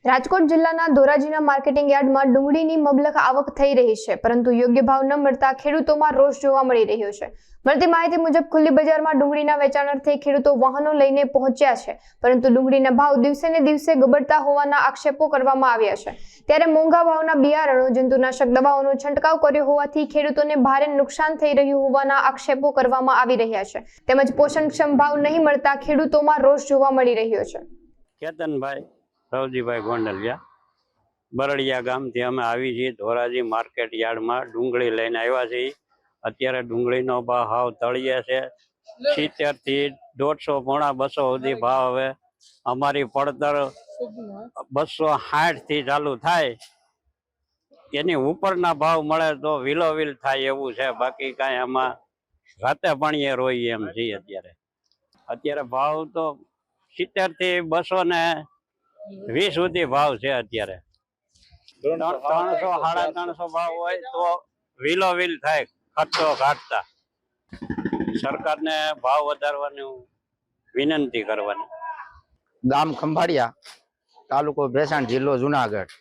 રાજકોટ જિલ્લાના ધોરાજીના માર્કેટિંગ યાર્ડમાં ડુંગળીની મબલખ આવક થઈ રહી છે, પરંતુ યોગ્ય ભાવ ન મળતા ખેડૂતોમાં રોષ જોવા મળી રહ્યો છે। મળતી માહિતી મુજબ ખુલ્લી બજારમાં ડુંગળીના વેચાણાર્થે ખેડૂતો વાહનો લઈને પહોંચ્યા છે, પરંતુ ડુંગળીના ભાવ દિવસે ને દિવસે ગબડતા હોવાના આક્ષેપો કરવામાં આવ્યા છે। ત્યારે મોંઘા ભાવના બિયારણો, જંતુનાશક દવાઓનો છંટકાવ કર્યો હોવાથી ખેડૂતોને ભારે નુકસાન થઈ રહ્યું હોવાના આક્ષેપો કરવામાં આવી રહ્યા છે। તેમજ પોષણક્ષમ ભાવ નહીં મળતા ખેડૂતોમાં રોષ જોવા મળી રહ્યો છે। કેતનભાઈ રવજીભાઈ ગોંડલિયા બરડિયા ગામથી અમે આવી છીએ ધોરાજી માર્કેટ યાર્ડમાં ડુંગળી લઈને આવ્યા છીએ। અત્યારે ડુંગળીનો ભાવ હાવ તળિયે છે। 70 થી 150 પોણા 200 સુધી ભાવ હવે અમારી પડતર 260 થી ચાલુ થાય, એની ઉપરના ભાવ મળે તો વિલોવિલ થાય એવું છે। બાકી કાંઈ આમાં રાતે પાણીએ રોઈએ એમ છીએ। અત્યારે ભાવ તો 70 થી 220 સુધી ભાવ છે। અત્યારે 300 350 ભાવ હોય તો વિલોવિલ થાય ખર્ચો કાઢતા। સરકારને ભાવ વધારવાની વિનંતી કરવાની। ગામ ખંભાળિયા, તાલુકો ભેસાણ, જિલ્લો જુનાગઢ।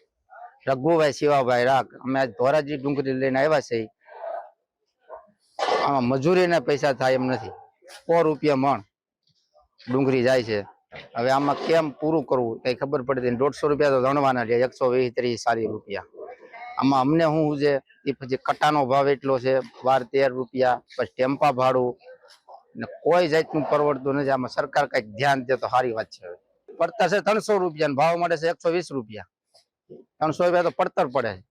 રઘુભાઈ શિવાભાઈ રાખ। અમે આજ ધોરાજી ડુંગળી લઈને આવ્યા છીએ। આમાં મજૂરીના પૈસા થાય એમ નથી। 100 રૂપિયા મણ ડુંગળી જાય છે। હવે આમાં કેમ પૂરું કરવું કઈ ખબર પડતી નથી। 150 રૂપિયા તો ગણવાના છે, 120 30 40 રૂપિયા। આમાં અમને શું છે એ પછી કટાનો ભાવ એટલો છે 12 13 રૂપિયા, પછી ટેમ્પા ભાડું ને કોઈ જાતનું પરવડતું નથી। આમાં સરકાર કઈક ધ્યાન દે તો સારી વાત છે। પડતર છે 300 રૂપિયા, ભાવ મળે છે 120 રૂપિયા। 300 રૂપિયા તો પડતર પડે છે।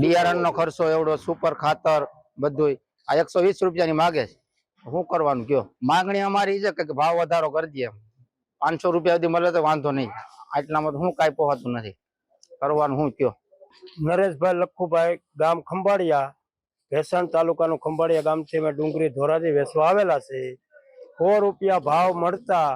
બિયારણનો ખર્ચો એવડો, સુપર ખાતર બધું આ 120 રૂપિયાની માગે છે। શું કરવાનું કયો? માંગણી અમારી છે કે ભાવ વધારો કરી દે, 500 રૂપિયા સુધી મળે તો વાંધો નહીં। આટલામાં તો શું કાંઈ પોહાતું નથી, કરવાનું શું કયો? નરેશભાઈ લખુભાઈ, ગામ ખંભાળિયા, ભેસાણ તાલુકાનું ખંભાળિયા ગામથી અમે ડુંગળી ધોરાજી વેચવા આવેલા છે। 100 રૂપિયા ભાવ મળતા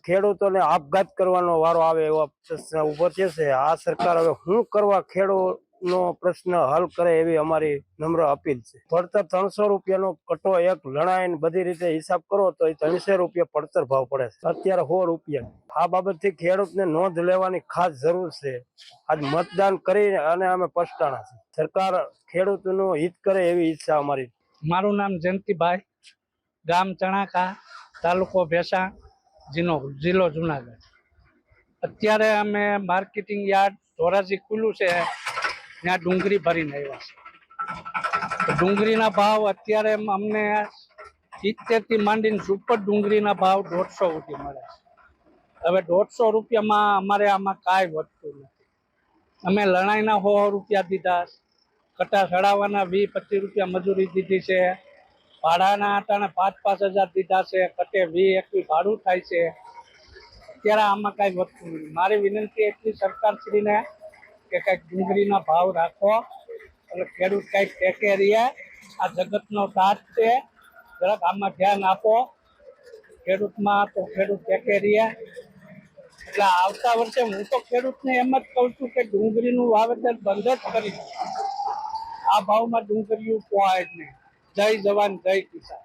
ખેડૂતોને આપઘાત કરવાનો વારો આવે એવો પ્રશ્ન ઉભો થયો છે। આ સરકાર હવે શું કરવા ખેડૂતનો પ્રશ્ન હલ કરે એવી અમારી નમ્ર અપીલ છે। પડતર 300 રૂપિયાનો કટો એક લણાઈને બધી રીતે હિસાબ કરો તો 300 રૂપિયા પડતર ભાવ પડે છે, અત્યારે 100 રૂપિયા। આ બાબતથી ખેડૂતને નોંધ લેવાની ખાસ જરૂર છે। આજ મતદાન કરીને અને અમે પછતાણા છે। સરકાર ખેડૂતનું હિત કરે એવી ઈચ્છા અમારી। મારું નામ જયંતિભાઈ, ગામ ચણાકા, તાલુકો ભેસાણ, જિલ્લો જુનાગઢ। અત્યારે અમે માર્કેટિંગ યાર્ડ ધોરાજી ખુલ્લું છે, ત્યાં ડુંગળી ભરીને આવ્યા છે। ડુંગળીના ભાવ અત્યારે અમને 70 થી માંડીને સુપર ડુંગળીના ભાવ 150 સુધી મળે છે। હવે 150 રૂપિયામાં અમારે આમાં કાંઈ વધતું નથી। અમે લણાઈના 100 રૂપિયા દીધા, કટા ચડાવવાના 20-25 રૂપિયા મજૂરી દીધી છે, ભાડાના આટાને 5-5 હજાર દીધા છે, કટે 20-21 ભાડું થાય છે। અત્યારે આમાં કાંઈ વધતું નથી। મારી વિનંતી એટલી સરકારશ્રીને કે કંઈક ડુંગળીના ભાવ રાખો અને ખેડૂત કંઈક ટેકે રહે। આ જગતનો તાત છે, જરાક આમાં ધ્યાન આપો ખેડૂતમાં, તો ખેડૂત ટેકે રહે। એટલે આવતા વર્ષે હું તો ખેડૂતને એમ જ કહું છું કે ડુંગળીનું વાવેતર બંધ જ કરી, આ ભાવમાં ડુંગળીઓ પોહાય જ નહીં। જય જવાન જય કિસાન।